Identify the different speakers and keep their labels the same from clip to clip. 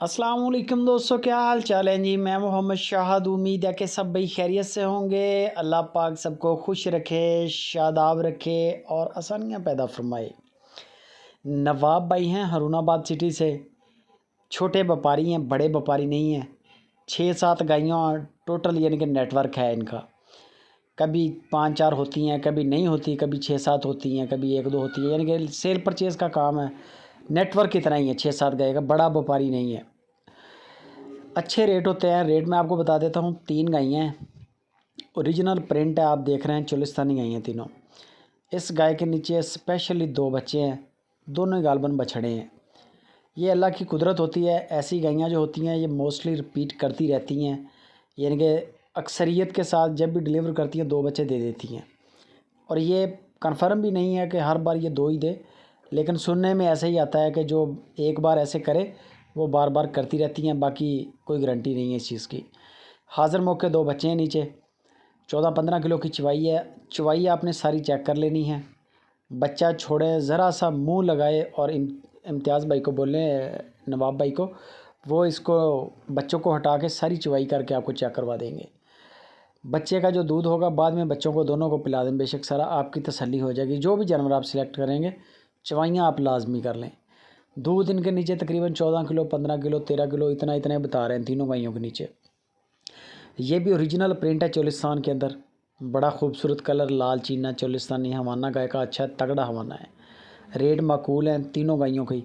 Speaker 1: अस्सलाम वालेकुम दोस्तों, क्या हाल चाल है जी। मैं मोहम्मद शाहद। उम्मीद है कि सब भाई खैरियत से होंगे। अल्लाह पाक सबको खुश रखे, शादाब रखे और आसानियाँ पैदा फरमाए। नवाब भाई हैं हरूनाबाद सिटी से। छोटे व्यापारी हैं, बड़े व्यापारी नहीं हैं। 6-7 गायियाँ टोटल यानी कि नेटवर्क है इनका। कभी 5-4 होती हैं, कभी नहीं होती, कभी 6-7 होती हैं, कभी 1-2 होती है, यानी कि सेल परचेज़ का काम है। नेटवर्क इतना ही है, 6-7 गाय का, बड़ा व्यापारी नहीं है। अच्छे रेट होते हैं। रेट मैं आपको बता देता हूँ। 3 गायें हैं, ओरिजिनल प्रिंट है, आप देख रहे हैं, चोलिस्तानी गायें हैं तीनों। इस गाय के नीचे स्पेशली 2 बच्चे हैं, दोनों ही गालबन बछड़े हैं। ये अल्लाह की कुदरत होती है। ऐसी गायें जो होती हैं ये मोस्टली रिपीट करती रहती हैं, यानी कि अक्सरियत के साथ जब भी डिलीवर करती हैं 2 बच्चे दे देती हैं। और ये कन्फर्म भी नहीं है कि हर बार ये 2 ही दे, लेकिन सुनने में ऐसे ही आता है कि जो एक बार ऐसे करे वो बार बार करती रहती हैं। बाकी कोई गारंटी नहीं है इस चीज़ की। हाज़िर मौके 2 बच्चे हैं नीचे। 14-15 किलो की चवाई है। चवाई आपने सारी चेक कर लेनी है। बच्चा छोड़े, ज़रा सा मुंह लगाए और इम्तियाज़ भाई को बोलें, नवाब भाई को, वो इसको बच्चों को हटा के सारी चवाई करके आपको चेक करवा देंगे। बच्चे का जो दूध होगा बाद में बच्चों को दोनों को पिला दें, बेशक सारा आपकी तसल्ली हो जाएगी। जो भी जानवर आप सिलेक्ट करेंगे चवाइयाँ आप लाजमी कर लें। दूध इनके नीचे तकरीबन 14 किलो, 15 किलो, 13 किलो, इतना बता रहे हैं तीनों गायों के नीचे। ये भी ओरिजिनल प्रिंट है चोलिस्तान के अंदर। बड़ा खूबसूरत कलर, लाल चीना चोलिस्तानी हवाना गाय का अच्छा तगड़ा हवाना है। रेट माकूल हैं तीनों गायों की।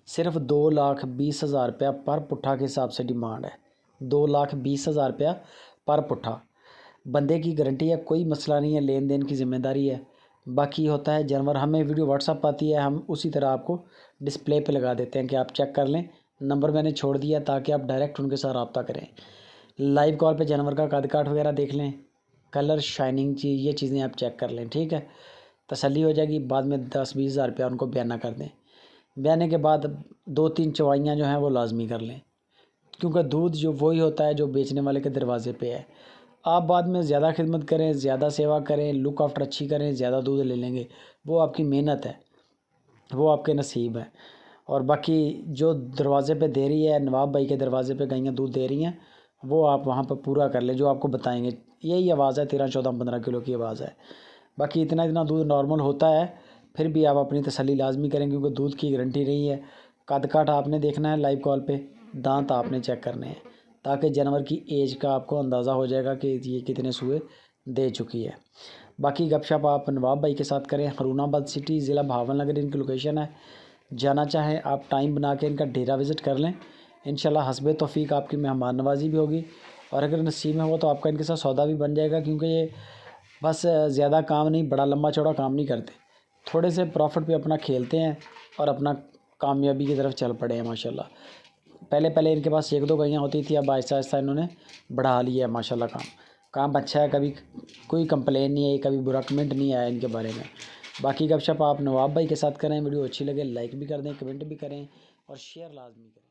Speaker 1: सिर्फ 2,20,000 रुपया पर पुट्ठा के हिसाब से डिमांड है। 2,20,000 रुपया पर पुट्ठा। बंदे की गारंटी है, कोई मसला नहीं है, लेन देन की ज़िम्मेदारी है। बाकी होता है जानवर, हमें वीडियो व्हाट्सअप आती है, हम उसी तरह आपको डिस्प्ले पे लगा देते हैं कि आप चेक कर लें। नंबर मैंने छोड़ दिया ताकि आप डायरेक्ट उनके साथ रब्ता करें। लाइव कॉल पे जानवर का कद काठ वगैरह देख लें, कलर, शाइनिंग चीज़, ये चीज़ें आप चेक कर लें, ठीक है। तसल्ली हो जाएगी। बाद में 10-20 हज़ार रुपया उनको बयाना कर दें। बयाने के बाद 2-3 चवाइयाँ जो हैं वो लाजमी कर लें, क्योंकि दूध जो वही होता है जो बेचने वाले के दरवाजे पे है। आप बाद में ज़्यादा खिदमत करें, ज़्यादा सेवा करें, लुक आफ्टर अच्छी करें, ज़्यादा दूध ले लेंगे, वो आपकी मेहनत है, वो आपके नसीब है। और बाकी जो दरवाज़े पे दे रही है, नवाब भाई के दरवाज़े पे गायें दूध दे रही हैं, वो आप वहाँ पर पूरा कर लें जो आपको बताएंगे। यही आवाज़ है, 13-14-15 किलो की आवाज़ है। बाकी इतना दूध नॉर्मल होता है, फिर भी आप अपनी तसल्ली लाजमी करें, क्योंकि दूध की गारंटी नहीं है। कद काठ आपने देखना है लाइव कॉल पे, दांत आपने चेक करने हैं, ताकि जानवर की एज का आपको अंदाज़ा हो जाएगा कि ये कितने सूए दे चुकी है। बाकी गपशप आप नवाब भाई के साथ करें। हरूनाबाद सिटी, ज़िला भावनगर इनकी लोकेशन है। जाना चाहें आप टाइम बना के इनका डेरा विज़िट कर लें। इंशाल्लाह हस्बे तौफीक आपकी मेहमान नवाजी भी होगी, और अगर नसीब में हो तो आपका इनके साथ सौदा भी बन जाएगा, क्योंकि ये बस ज़्यादा काम नहीं, बड़ा लंबा चौड़ा काम नहीं करते, थोड़े से प्रॉफिट पे अपना खेलते हैं और अपना कामयाबी की तरफ चल पड़े हैं माशाल्लाह। पहले इनके पास 1-2 गायें होती थी, अब आहिस्ता आहिस्ता इन्होंने बढ़ा लिया है माशाल्लाह। काम अच्छा है, कभी कोई कंप्लेन नहीं आई, कभी बुरा कमेंट नहीं आया इनके बारे में। बाकी गपशप आप नवाब भाई के साथ करें। वीडियो अच्छी लगे लाइक भी कर दें, कमेंट भी करें और शेयर लाजमी करें।